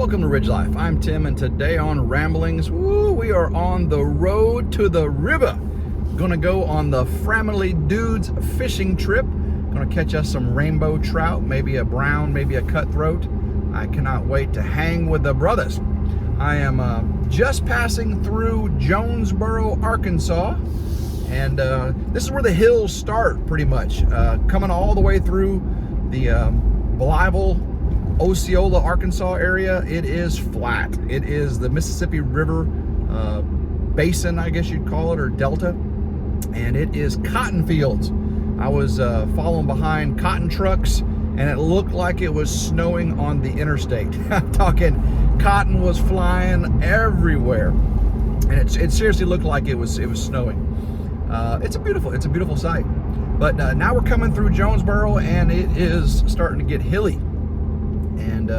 Welcome to Ridge Life. I'm Tim, and today on Ramblings, we are on the road to the river. Gonna go on the Framily dudes fishing trip. Gonna catch us some rainbow trout, maybe a brown, maybe a cutthroat. I cannot wait to hang with the brothers. I am just passing through Jonesboro, Arkansas, and this is where the hills start pretty much. Coming all the way through the Blytheville, Osceola, Arkansas area, it is flat. It is the Mississippi River basin, I guess you'd call it, or delta, and it is cotton fields. I was following behind cotton trucks, and it looked like it was snowing on the interstate. I'm talking cotton was flying everywhere, and it seriously looked like it was snowing. It's a beautiful sight. But now we're coming through Jonesboro, and it is starting to get hilly. And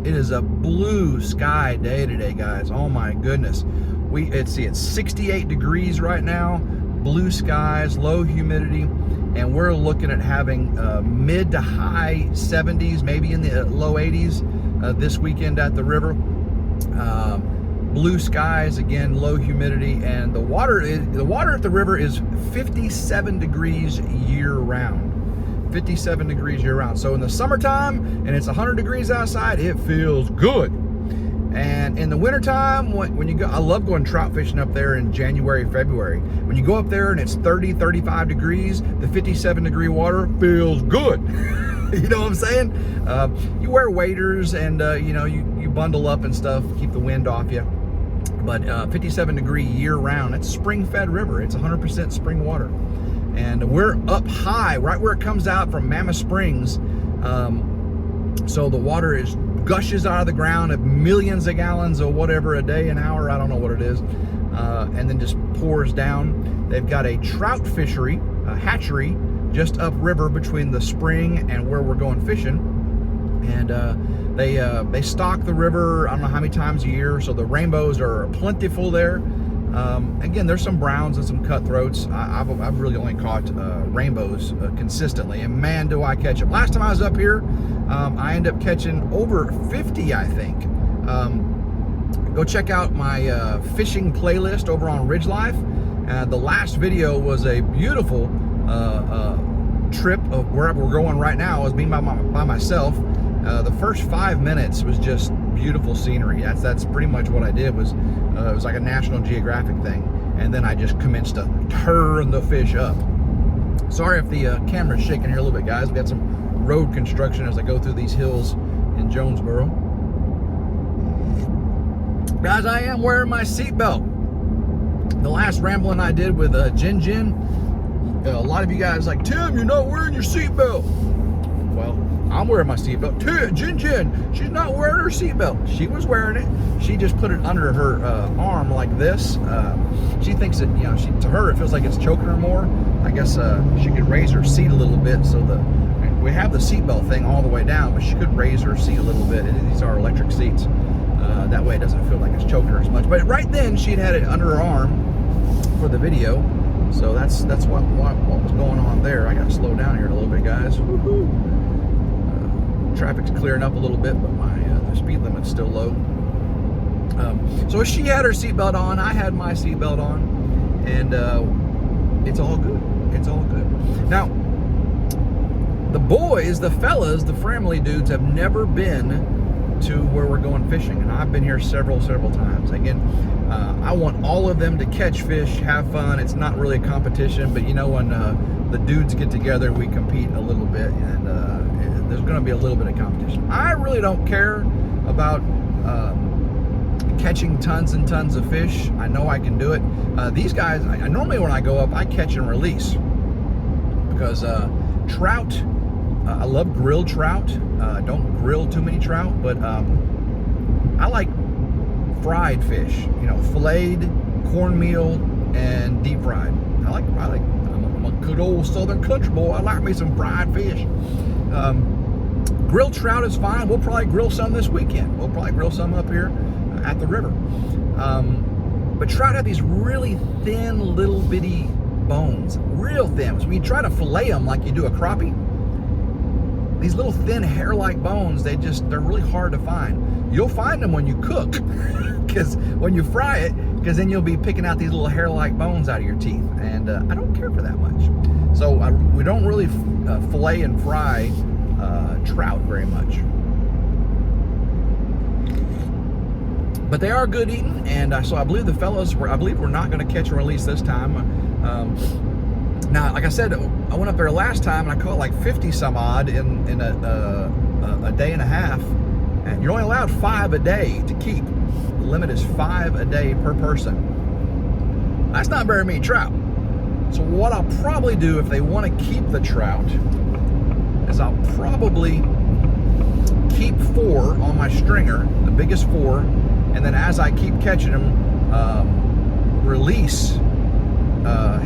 it is a blue sky day today, guys. Oh my goodness. It's 68 degrees right now, blue skies, low humidity, and we're looking at having mid to high 70s, maybe in the low 80s this weekend at the river. Blue skies, again, low humidity, and the water at the river is 57 degrees year round. 57 degrees year round. So in the summertime and it's 100 degrees outside, it feels good. And in the wintertime, when you go, I love going trout fishing up there in January, February. When you go up there and it's 30, 35 degrees, the 57 degree water feels good. You know what I'm saying? You wear waders and you bundle up and stuff, keep the wind off you. But 57 degree year round, it's spring-fed river. It's 100% spring water. And we're up high, right where it comes out from Mammoth Springs. So the water gushes out of the ground at millions of gallons of whatever a day, an hour, I don't know what it is, and then just pours down. They've got a trout fishery, a hatchery, just upriver between the spring and where we're going fishing. And they stock the river, I don't know how many times a year, so the rainbows are plentiful there. Again, there's some browns and some cutthroats. I've really only caught rainbows consistently, and man, do I catch them. Last time I was up here, I ended up catching over 50, I think. Go check out my fishing playlist over on RidgeLife. The last video was a beautiful trip of where we're going right now. I was being by myself. The first 5 minutes was just beautiful scenery. That's pretty much what I did. It was like a National Geographic thing, and then I just commenced to turn the fish up. Sorry if the camera's shaking here a little bit, guys. We got some road construction as I go through these hills in Jonesboro. Guys, I am wearing my seatbelt. The last rambling I did with Jin, a lot of you guys like, Tim, you're not wearing your seatbelt. Well, I'm wearing my seatbelt. Jin, she's not wearing her seatbelt. She was wearing it. She just put it under her arm like this. She thinks that, to her it feels like it's choking her more. I guess she could raise her seat a little bit. So we have the seatbelt thing all the way down, but she could raise her seat a little bit. These are electric seats. That way it doesn't feel like it's choking her as much. But right then she'd had it under her arm for the video. So that's what was going on there. I got to slow down here a little bit, guys. Woohoo! Traffic's clearing up a little bit, but the speed limit's still low. So she had her seatbelt on, I had my seatbelt on, and it's all good. It's all good. Now, the boys, the fellas, the Framily dudes have never been to where we're going fishing, and I've been here several times. Again, I want all of them to catch fish, have fun. It's not really a competition, but when the dudes get together, we compete a little bit, and there's going to be a little bit of competition. I really don't care about catching tons and tons of fish. I know I can do it. These guys, I normally when I go up, I catch and release, because trout, I love grilled trout. Don't grill too many trout, but I like fried fish, filleted, cornmeal, and deep fried. I'm a good old southern country boy. I like me some fried fish. Grilled trout is fine. We'll probably grill some this weekend. We'll probably grill some up here at the river. But trout have these really thin, little bitty bones, real thin. So when you try to fillet them like you do a crappie, these little thin hair-like bones, they're really hard to find. You'll find them when you cook, because when you fry it, because then you'll be picking out these little hair-like bones out of your teeth, and I don't care for that much. So we don't really fillet and fry trout very much. But they are good eating, and so I believe the fellas, we're not going to catch and release this time. Now, like I said, I went up there last time and I caught like 50 some odd in a day and a half, and you're only allowed 5 a day to keep. The limit is 5 a day per person. That's not very many trout. So what I'll probably do if they want to keep the trout is I'll probably keep 4 on my stringer, the biggest 4, and then as I keep catching them, release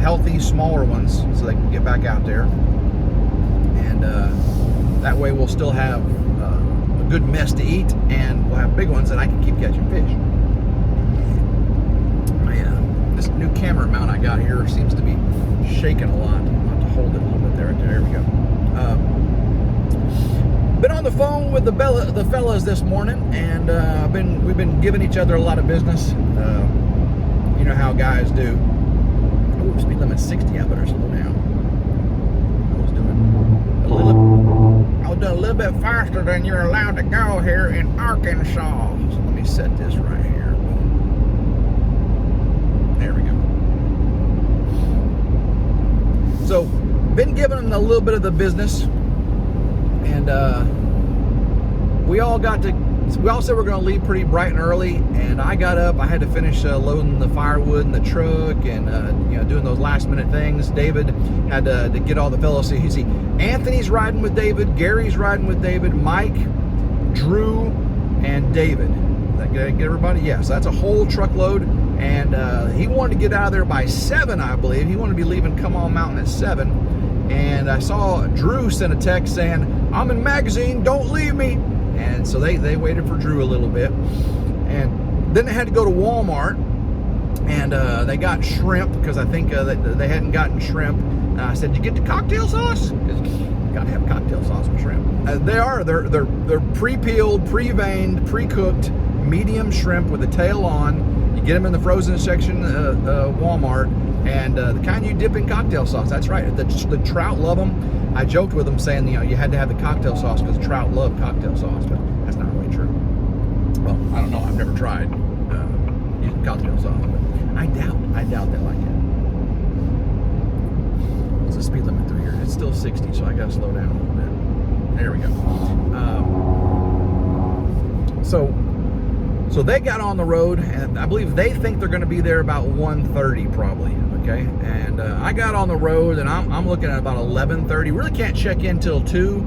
healthy smaller ones so they can get back out there, and that way we'll still have a good mess to eat, and we'll have big ones that I can keep catching fish. This new camera mount I got here seems to be shaking a lot. I'll have to hold it a little bit there. There we go. Been on the phone with the fellas this morning, and we've been giving each other a lot of business. You know how guys do. Ooh, speed limit 60. I better slow down. I was doing a little bit faster than you're allowed to go here in Arkansas. So let me set this right here. There we go. So, been giving them a little bit of the business, and we all said we're going to leave pretty bright and early, and I got up. I had to finish loading the firewood in the truck and doing those last minute things. David had to get all the fellows. So you see, Anthony's riding with David, Gary's riding with David, Mike, Drew, and David. Did I get everybody? Yes, yeah, so that's a whole truckload, and he wanted to get out of there by 7, I believe. He wanted to be leaving Come On Mountain at 7, and I saw Drew send a text saying, "I'm in Magazine, don't leave me." And so they waited for Drew a little bit, and then they had to go to Walmart, and they got shrimp, because I think they hadn't gotten shrimp. And I said, "You get the cocktail sauce? Because you gotta have cocktail sauce with shrimp." They're pre-peeled, pre-veined, pre-cooked medium shrimp with the tail on. You get them in the frozen section Walmart, and the kind you dip in cocktail sauce. That's right. The trout love them. I joked with them saying, you had to have the cocktail sauce because trout love cocktail sauce, but that's not really true. Well, I don't know. I've never tried using cocktail sauce, but I doubt they like it. What's the speed limit through here? It's still 60, so I got to slow down a little bit. There we go. So they got on the road, and I believe they think they're going to be there about 1:30 probably. Okay, and I got on the road, and I'm looking at about 11:30. Really can't check in till 2.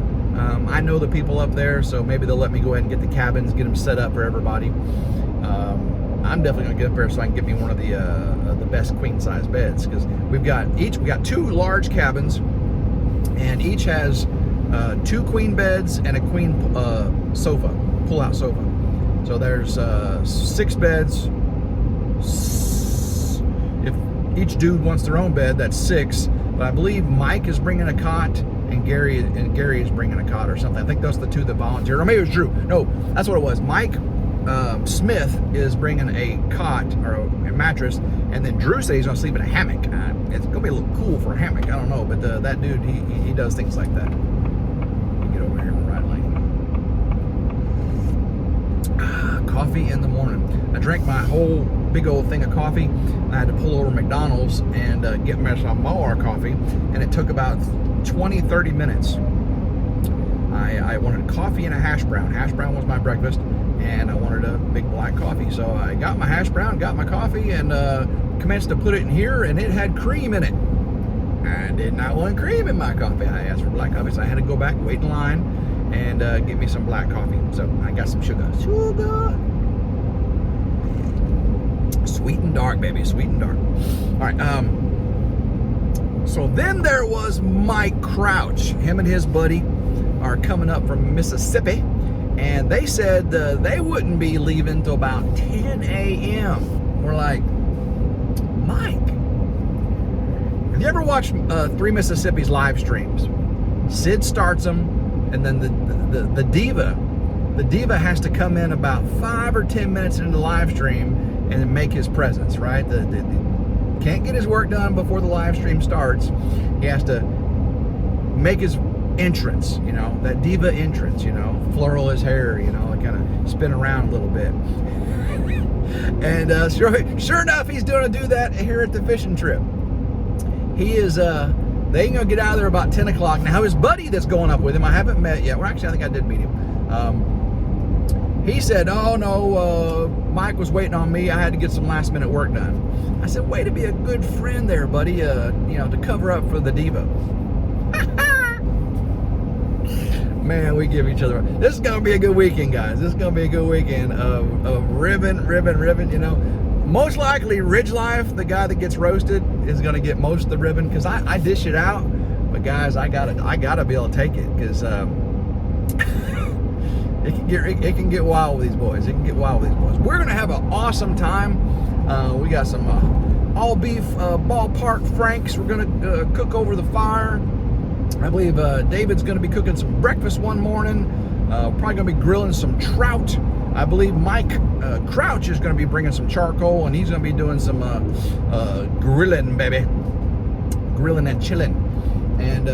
I know the people up there, so maybe they'll let me go ahead and get the cabins, get them set up for everybody. I'm definitely gonna get up there so I can get me one of the best queen size beds, because we got 2 large cabins, and each has 2 queen beds and a queen sofa, pull-out sofa. So there's 6 beds. If each dude wants their own bed, that's 6. But I believe Mike is bringing a cot, and Gary is bringing a cot or something. I think those are the 2 that volunteered, or maybe it was Drew. No, that's what it was. Mike Smith is bringing a cot or a mattress, and then Drew said he's gonna sleep in a hammock. It's gonna be a little cool for a hammock. I don't know, but that dude, he does things like that. Get over here in the right lane. Coffee in the morning. I drank my whole big old thing of coffee, and I had to pull over McDonald's and get myself more coffee, and it took about 20-30 minutes. I wanted coffee and a hash brown. Hash brown was my breakfast, and I wanted a big black coffee. So I got my hash brown, got my coffee, and commenced to put it in here, and it had cream in it. I did not want cream in my coffee. I asked for black coffee, so I had to go back, wait in line, and get me some black coffee. So I got some sugar. Sweet and dark, baby, sweet and dark. All right, so then there was Mike Crouch. Him and his buddy are coming up from Mississippi, and they said they wouldn't be leaving till about 10 a.m. We're like, Mike, have you ever watched 3 Mississippi's live streams? Sid starts them, and then the diva has to come in about 5 or 10 minutes into the live stream and then make his presence, right? The can't get his work done before the live stream starts. He has to make his entrance, you know, that diva entrance, you know, flurl his hair, you know, kind of spin around a little bit. And sure enough, he's going to do that here at the fishing trip. He is, they ain't going to get out of there about 10 o'clock. Now, his buddy that's going up with him, I haven't met yet. Well, actually, I think I did meet him. He said, oh, no, Mike was waiting on me. I had to get some last minute work done. I said, way to be a good friend there, buddy, you know, to cover up for the diva. Man, we give each other. This is going to be a good weekend, guys. This is going to be a good weekend of ribbon, you know. Most likely, RidgeLife, the guy that gets roasted, is going to get most of the ribbon because I dish it out. But guys, I gotta be able to take it because it can get wild with these boys. It can get wild with these boys. We're gonna have an awesome time. We got some all beef ballpark franks. We're gonna cook over the fire. I believe David's gonna be cooking some breakfast one morning. Probably gonna be grilling some trout. I believe Mike Crouch is gonna be bringing some charcoal, and he's gonna be doing some grilling, baby. Grilling and chilling. And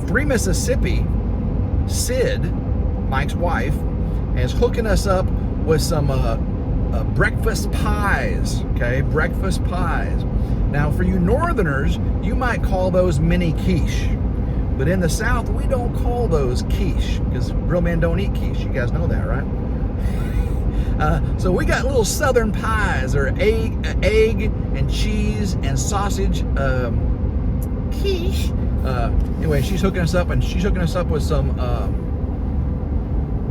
3 Mississippi, Sid, Mike's wife, is hooking us up with some breakfast pies, okay? Breakfast pies. Now, for you northerners, you might call those mini quiche. But in the South, we don't call those quiche because real men don't eat quiche. You guys know that, right? So we got little southern pies, or egg and cheese and sausage quiche. Anyway, she's hooking us up, and she's hooking us up with some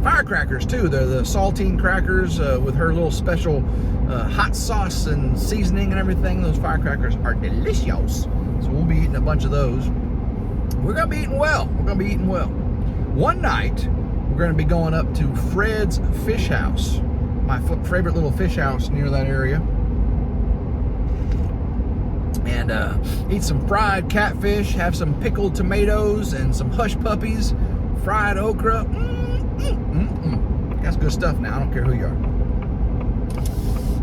firecrackers too. They're the saltine crackers with her little special hot sauce and seasoning and everything. Those firecrackers are delicious. So we'll be eating a bunch of those. We're gonna be eating well. We're gonna be eating well. One night, we're gonna be going up to Fred's Fish House, my favorite little fish house near that area, and eat some fried catfish, have some pickled tomatoes and some hush puppies, fried okra. That's good stuff now. I don't care who you are.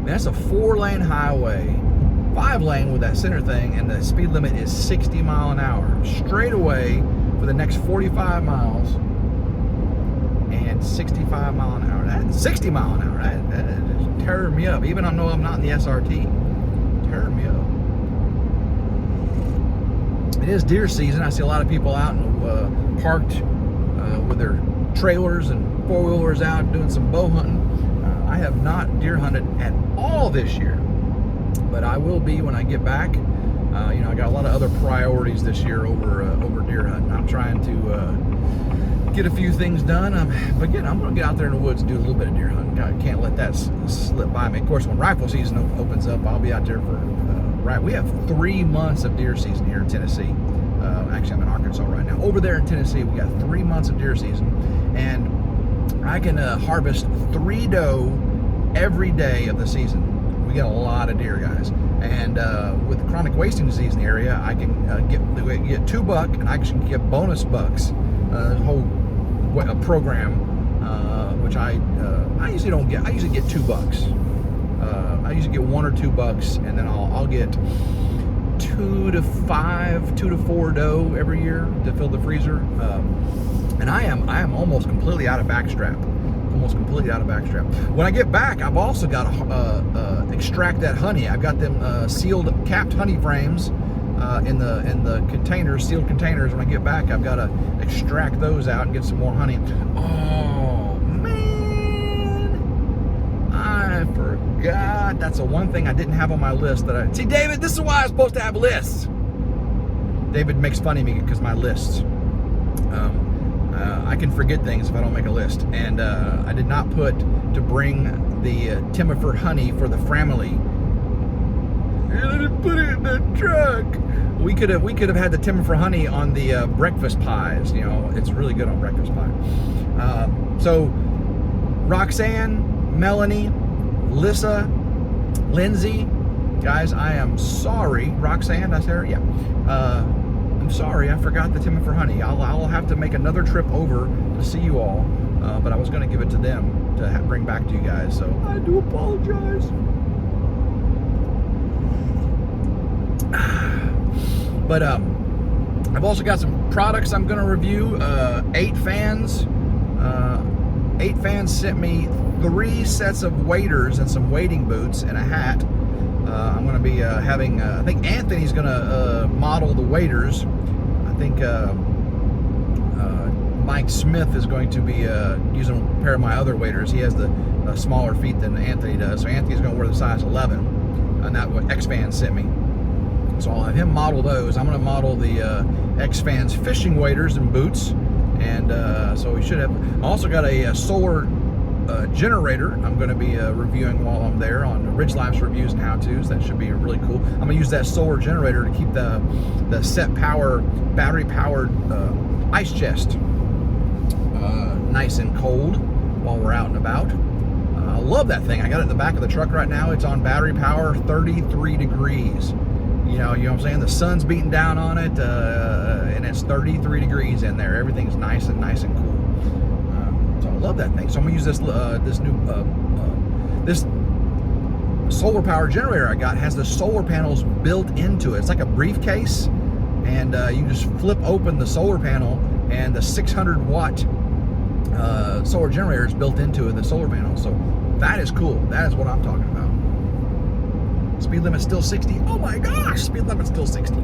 That's a 4-lane highway, 5-lane with that center thing, and the speed limit is 60 miles an hour. Straight away for the next 45 miles and 65 miles an hour. That 60 miles an hour. That just tears me up. Even though I'm not in the SRT, tear me up. It is deer season. I see a lot of people out and parked with their trailers and 4-wheelers out doing some bow hunting. I have not deer hunted at all this year, but I will be when I get back. You know, I got a lot of other priorities this year over deer hunting. I'm trying to get a few things done. But again, I'm going to get out there in the woods and do a little bit of deer hunting. I can't let that slip by me. Of course, when rifle season opens up, I'll be out there for we have 3 months of deer season here in Tennessee. Actually, I'm in Arkansas right now. Over there in Tennessee, we got 3 months of deer season, and I can harvest 3 doe every day of the season. We get a lot of deer, guys. And with chronic wasting disease in the area, I can get 2 buck, and I can get bonus bucks. There's a whole program which I usually don't get. I usually get 2 bucks. I usually get 1 or 2 bucks, and then I'll get 2 to 4 doe every year to fill the freezer. And I am almost completely out of backstrap. When I get back, I've also got to extract that honey. I've got them sealed, capped honey frames in the containers, sealed containers. When I get back, I've got to extract those out and get some more honey. Oh man, I forgot. That's the one thing I didn't have on my list. See, David, this is why I'm supposed to have lists. David makes fun of me because my lists. I can forget things if I don't make a list, and I did not put to bring the Timifer honey for the Framily. I didn't put it in the truck. We could have had the Timifer honey on the breakfast pies. You know, it's really good on breakfast pie. So Roxanne, Melanie, Lissa, Lindsay, guys, I am sorry. Roxanne, I said her, yeah. I'm sorry, I forgot the Timber for Honey. I'll have to make another trip over to see you all, but I was going to give it to them to bring back to you guys, so I do apologize. But I've also got some products I'm going to review. 8 fans sent me 3 sets of waders and some wading boots and a hat. I'm going to be having, I think Anthony's going to model the waders. I think Mike Smith is going to be using a pair of my other waders. He has the smaller feet than Anthony does, so Anthony's going to wear the size 11, and that's what X-Fans sent me. So I'll have him model those. I'm going to model the X-Fans fishing waders and boots, and so we should have. I also got a solar generator I'm going to be reviewing while I'm there on RidgeLife's reviews and how-tos. That should be really cool. I'm going to use that solar generator to keep the set power, battery powered ice chest nice and cold while we're out and about. I love that thing. I got it in the back of the truck right now. It's on battery power, 33 degrees. You know what I'm saying? The sun's beating down on it, and it's 33 degrees in there. Everything's nice and cool. So I love that thing. So I'm gonna use this this solar power generator I got. Has the solar panels built into it. It's like a briefcase, and you just flip open the solar panel, and the 600 watt solar generator is built into the solar panel. So that is cool. That is what I'm talking about. Speed limit's still 60. Oh my gosh, speed limit's still 60.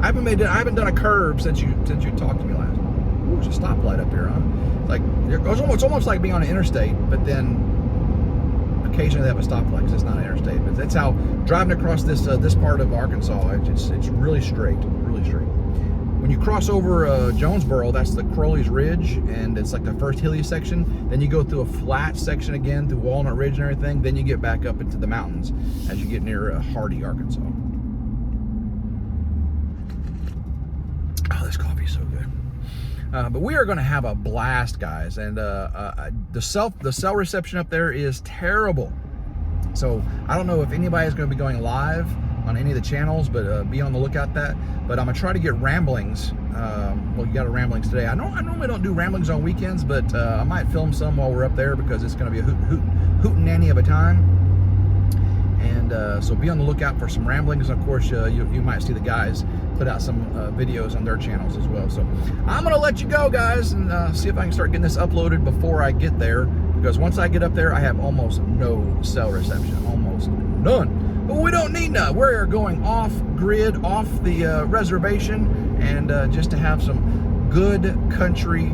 I haven't done a curve since you talked to me last. Ooh, there's a stoplight up here, huh? Like it's almost like being on an interstate, but then occasionally they have a stoplight because it's not an interstate. But that's how driving across this part of Arkansas, it's really straight, really straight. When you cross over Jonesboro, that's the Crowley's Ridge, and it's like the first hilly section. Then you go through a flat section again through Walnut Ridge and everything. Then you get back up into the mountains as you get near Hardy, Arkansas. Oh, this coffee is so good. But we are going to have a blast, guys, and the cell reception up there is terrible. So I don't know if anybody is going to be going live on any of the channels, but be on the lookout that. But I'm gonna try to get ramblings. Well, you got a ramblings today. I normally don't do ramblings on weekends, but I might film some while we're up there because it's gonna be a hootenanny of a time. And so be on the lookout for some ramblings. Of course, you might see the guys put out some videos on their channels as well. So I'm gonna let you go, guys, and see if I can start getting this uploaded before I get there. Because once I get up there, I have almost no cell reception, almost none. But we don't need none. We're going off grid, off the reservation, and just to have some good country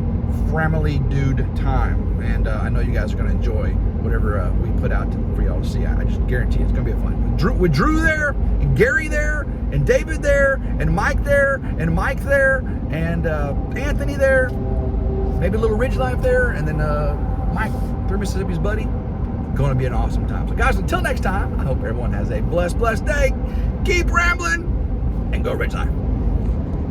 Framily dude time. And I know you guys are going to enjoy whatever we put out for y'all to see. I just guarantee it's going to be a fun. With Drew there, and Gary there, and David there, and Mike there, and Mike there, and Anthony there, maybe a little RidgeLife there, and then Mike, 3 Mississippi's buddy. Going to be an awesome time. So guys, until next time, I hope everyone has a blessed day. Keep rambling and go RidgeLife.